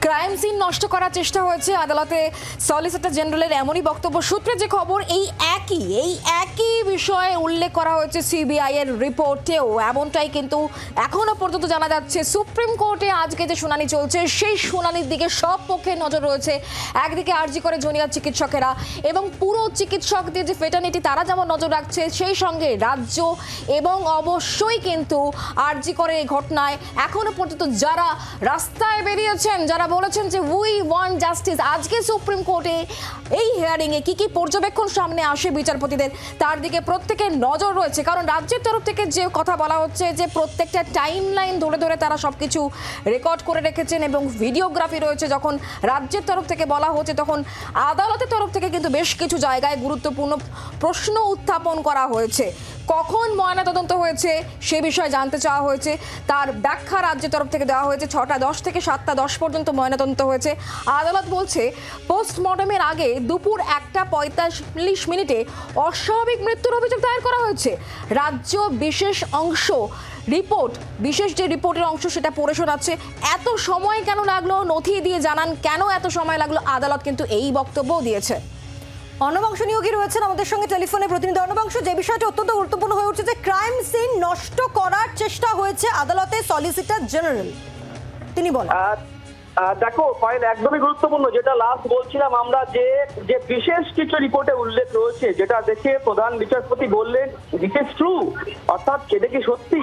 Crime scene নষ্ট করার চেষ্টা হয়েছে আদালতে সলিসিটর জেনারেলের এমনই বক্তব্য সূত্রে যে খবর এই একই বিষয়ে উল্লেখ করা হয়েছে সিবিআই এর রিপোর্টেও এমনটাই কিন্তু এখনো পর্যন্ত জানা যাচ্ছে। সুপ্রিম কোর্টে আজকে যে শুনানি চলছে সেই শুনানির দিকে সব পক্ষের নজর রয়েছে। একদিকে আরজি করে জুনিয়র চিকিৎসকেরা এবং পুরো চিকিৎসকদের যে ফেটার্নিটি তারা যেমন নজর রাখছে, সেই সঙ্গে রাজ্য এবং অবশ্যই কিন্তু আরজি করে এই ঘটনায় এখনো পর্যন্ত যারা রাস্তায় বেরিয়েছেন, যারা বলেছেন যে উই ওয়ান্ট জাস্টিস, আজকে সুপ্রিম কোর্টে এই হিয়ারিং এ কি পর্যবেক্ষণ সামনে আসে বিচারপতিদের তার দিকে প্রত্যেকের নজর রয়েছে। কারণ রাজ্যের তরফ থেকে যে কথা বলা হচ্ছে যে প্রত্যেকটা টাইম লাইন ধরে ধরে তারা সবকিছু রেকর্ড করে রেখেছেন এবং ভিডিওগ্রাফি রয়েছে। যখন রাজ্যের তরফ থেকে বলা হচ্ছে তখন আদালতের তরফ থেকে কিন্তু বেশ কিছু জায়গায় গুরুত্বপূর্ণ প্রশ্ন উত্থাপন করা হয়েছে। কখন ময়নাতদন্ত হয়েছে সে বিষয়ে জানতে চাওয়া হয়েছে, তার ব্যাখ্যা রাজ্যের তরফ থেকে দেওয়া হয়েছে। 6:10 থেকে 7:10 পর্যন্ত ময়নাতদন্ত হয়েছে। আদালত বলছে পোস্টমর্টমের আগে দুপুর 1:45 অস্বাভাবিক মৃত্যুর অভিযোগ দায়ের করা হয়েছে। রাজ্য বিশেষ অংশ রিপোর্ট, বিশেষ যে রিপোর্টের অংশ সেটা পড়ে শোনাচ্ছে। এত সময় কেন লাগলো, নথি দিয়ে জানান কেন এত সময় লাগলো, আদালত কিন্তু এই বক্তব্যও দিয়েছে। অর্ণবাংশ নিয়োগী রয়েছেন আমাদের সঙ্গে টেলিফোনে। প্রতিনিধি অর্ণবাংশ, যে বিষয়টা অত্যন্ত গুরুত্বপূর্ণ হয়ে উঠছে যে ক্রাইম সিন নষ্ট করার চেষ্টা হয়েছে আদালতে সলিসিটর জেনারেল, তিনি বলেন। দেখো পয়েন্ট একদমই গুরুত্বপূর্ণ, যেটা লাস্ট বলছিলাম আমরা যে বিশেষ কিছু রিপোর্টে উল্লেখ রয়েছে, যেটা দেখে প্রধান বিচারপতি বললেন দিস ইজ ট্রু, অর্থাৎ সেটা কি সত্যি।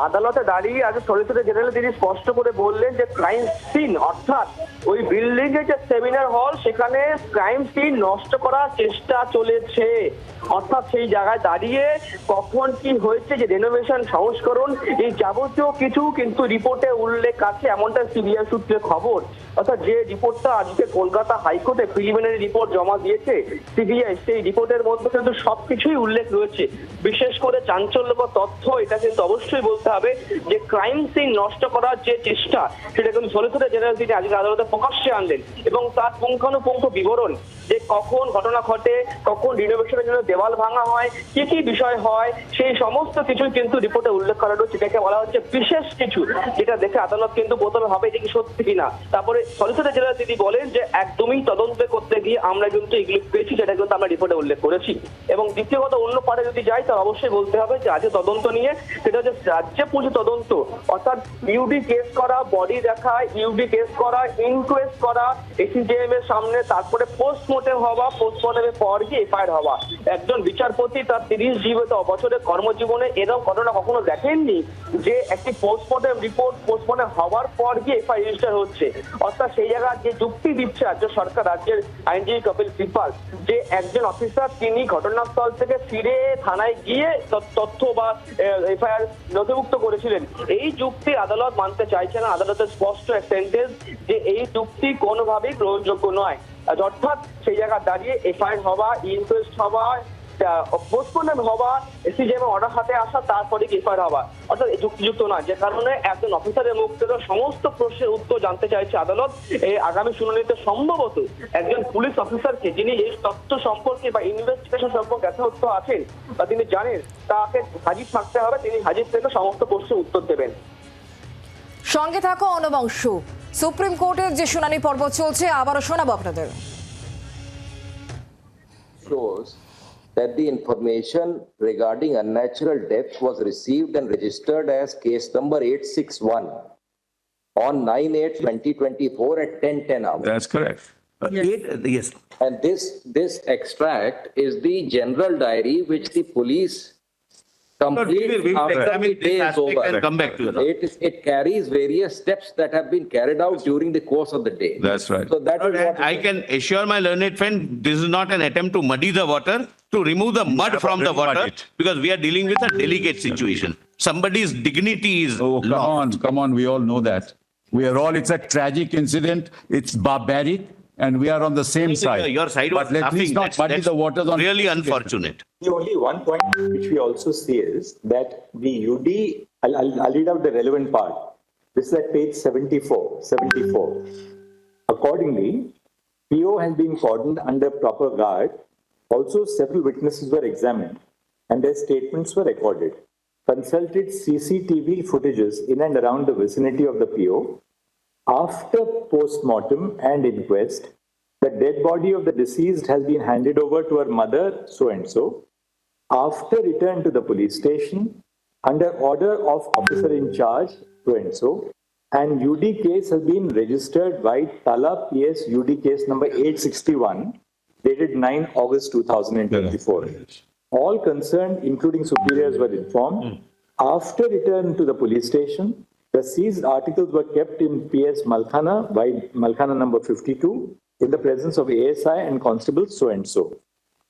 আদালতে দাঁড়িয়ে আজ সলিসিটর জেনারেল তিনি স্পষ্ট করে বললেন যে ক্রাইম সিন অর্থাৎ ওই বিল্ডিং এর যে সেমিনার হল সেখানে ক্রাইম সিন নষ্ট করার চেষ্টা চলেছে। অর্থাৎ সেই জায়গায় দাঁড়িয়ে কখন কি হয়েছে, যে রেনোভেশন সংস্করণ, এই যাবতীয় কিছু কিন্তু রিপোর্টে উল্লেখ আছে, এমনটা সিবিআই সূত্রে খবর। অর্থাৎ যে রিপোর্টটা আজকে কলকাতা হাইকোর্টে প্রিলিমিনারি রিপোর্ট জমা দিয়েছে সিবিআই, সেই রিপোর্টের মধ্যে কিন্তু সবকিছুই উল্লেখ রয়েছে। বিশেষ করে চাঞ্চল্যকর তথ্য এটা কিন্তু অবশ্যই বলতে হবে যে ক্রাইম সিন নষ্ট করার যে চেষ্টা সেটা কিন্তু সলিসিটর জেনারেল তিনি আজকে আদালতে প্রকাশ্যে আনলেন এবং তার পুঙ্খানুপুঙ্খ বিবরণ যে কখন ঘটনা ঘটে, কখন রিনোভেশনের জন্য দেওয়াল ভাঙা হয়, কি কি বিষয় হয়, সেই সমস্ত কিছুই কিন্তু রিপোর্টে উল্লেখ করা রয়েছে। এটাকে বলা হচ্ছে বিশেষ কিছু, যেটা দেখে আদালত কিন্তু প্রথমে হবে এটা কি সত্যি কিনা। তারপরে সলিসিটর জেনারেল তিনি বলেন যে একদমই তদন্ত করতে গিয়ে আমরা কিন্তু এগুলি পেয়েছি, যেটা কিন্তু আমরা রিপোর্টে উল্লেখ করেছি। এবং দ্বিতীয়ত অন্য পারে যদি যাই তাহলে অবশ্যই বলতে হবে যে আজকে তদন্ত নিয়ে সেটা হচ্ছে রাজ্যে পুঁজি তদন্ত, অর্থাৎ ইউডি কেস করা, বডি দেখা, ইউডি কেস করা, ইনকোয়েস্ট করা এসিজেএম এর সামনে, তারপরে পোস্টমর্টেম হওয়া, পোস্টমর্টেমের পর গিয়ে এফআইআর হওয়া। একজন বিচারপতি তার 30 জীবিত বছরের কর্মজীবনে এরকম ঘটনা কখনো দেখেননি যে একটি পোস্টমর্টেম রিপোর্ট পোস্টমর্টেম হওয়ার পর গিয়ে এফআইআর রেজিস্টার হচ্ছে। অর্থাৎ সেই জায়গায় যে যুক্তি দিচ্ছে রাজ্য সরকার, রাজ্যের আইনজীবী কপিল সিব্বাল, যে একজন অফিসার তিনি ঘটনাস্থল থেকে ফিরে থানায় গিয়ে তথ্য বা এফআইআর নথিভুক্ত করেছিলেন, এই যুক্তি আদালত মানতে চাইছে না। আদালতের স্পষ্ট এক সেন্টেন্স যে এই যুক্তি কোনোভাবেই গ্রহণযোগ্য নয়। অর্থাৎ সেই জায়গায় দাঁড়িয়ে এফআইআর হওয়া, ইনকোয়েস্ট হওয়া, পোস্টমর্টেম হওয়া, এসিজেএম অর্ডার হাতে আসা, তারপরে এফআইআর হওয়া, অর্থাৎ যুক্তিযুক্ত নয়। যে কারণে একজন অফিসারের মুখ থেকে সমস্ত প্রশ্নের উত্তর জানতে চাইছে আদালত। এই আগামী শুনানিতে সম্ভবত একজন পুলিশ অফিসারকে, যিনি এই তথ্য সম্পর্কে বা ইনভেস্টিগেশন সম্পর্কে যথাযথ আছেন বা তিনি জানেন, তাকে হাজির থাকতে হবে। তিনি হাজির থেকে সমস্ত প্রশ্নের উত্তর দেবেন। সঙ্গে থাকো অর্ণবাংশ। সুপ্রিম কোর্টের যে শুনানি পর্ব চলছে আবারও শোনাবো আপনাদের। That the information regarding unnatural death was received and registered as case number 861 on 9/8/2024 at 10:10 hours. That's correct. Yes. And this extract is the general diary which the police complete we will after the examine day this is aspect over. and come back to you. It carries various steps that have been carried out during the course of the day. That's right. So that is what I can assure my learned friend, this is not an attempt to muddy the water, to remove the mud from the Mud water, it. because we are dealing with a delicate situation. Somebody's dignity is Oh, lost. come on, we all know that. It's a tragic incident, it's barbaric, and we are on the same side. Your side was But let's laughing. not muddy the waters on. Really unfortunate. The only one point which we also see is that the UD, I'll read out the relevant part. This is at page 74. Accordingly, PO has been cordoned under proper guard. Also, several witnesses were examined and their statements were recorded. Consulted CCTV footages in and around the vicinity of the PO after post-mortem and inquest, the dead body of the deceased has been handed over to her mother, so-and-so. After return to the police station, under order of officer in charge, so-and-so, and UD case has been registered by Tala PS UD case number 861, dated 9 August 2024. All concerned, including superiors, were informed. After return to the police station, the seized articles were kept in PS Malkhana by Malkhana number 52 in the presence of ASI and constable so-and-so.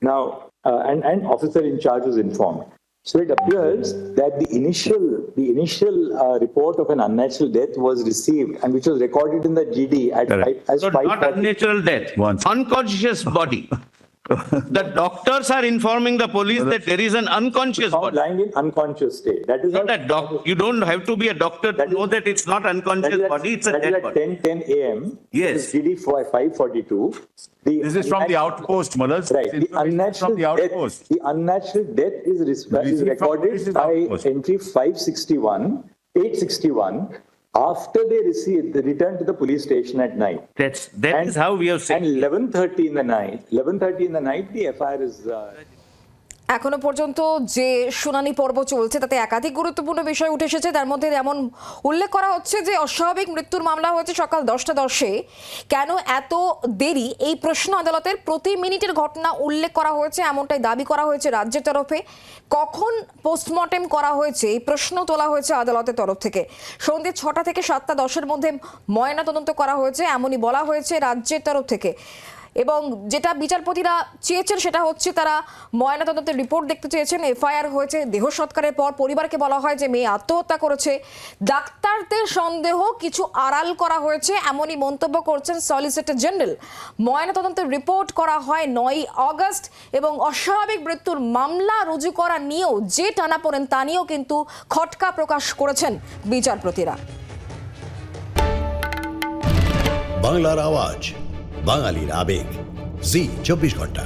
Now, and officer in charge was informed. So it appears that the initial report of an unnatural death was received and which was recorded in the GD at Correct. as So not 5:40. unnatural death, Once. unconscious body. The doctors are informing the police that there is an unconscious Found body. lying in unconscious state. That is Not a you don't have to be a doctor to That is- know that it's not unconscious body, it's a that is dead at body. 10:10 a.m. Yes. GD 542. This is from the outpost, Malaz. Right. This information is from the outpost. The unnatural death is Received from recorded police's by outpost. entry 861, after they return to the police station at night. That is how we have And said. 11:30 in the night, the FIR is. এখনো পর্যন্ত যে শুনানি পর্ব চলছে তাতে একাধিক গুরুত্বপূর্ণ বিষয় উঠে এসেছে। তার মধ্যে এমন উল্লেখ করা হচ্ছে যে অস্বাভাবিক মৃত্যুর মামলা হয়েছে সকাল 10:10 কেন এত দেরি, এই প্রশ্ন আদালতের প্রতি মিনিটের ঘটনা উল্লেখ করা হয়েছে, এমনটাই দাবি করা হয়েছে রাজ্যের তরফে। কখন পোস্টমর্টেম করা হয়েছে এই প্রশ্ন তোলা হয়েছে আদালতের তরফ থেকে। সন্ধ্যে 6টা থেকে 7:10 মধ্যে ময়নাতদন্ত করা হয়েছে এমনই বলা হয়েছে রাজ্যের তরফ থেকে। এবং যেটা বিচারপতিরা চেয়েছেন সেটা হচ্ছে তারা ময়নাতদন্তের রিপোর্ট দেখতে চেয়েছেন। এফআইআর হয়েছে, দেহ সৎকারের পর পরিবারকে বলা হয় যে মেয়ে আত্মহত্যা করেছে। ডাক্তারদের সন্দেহ কিছু আড়াল করা হয়েছে এমনই মন্তব্য করছেন সলিসিটর জেনারেল। ময়নাতদন্তের রিপোর্ট করা হয় 9 আগস্ট এবং অস্বাভাবিক মৃত্যুর মামলা রুজু করা নিয়েও যে টানাপোড়েন তা নিয়েও কিন্তু খটকা প্রকাশ করেছেন বিচারপতিরা। বাংলার আওয়াজ, বাঙালির আবেগ, জি 24 ঘন্টা।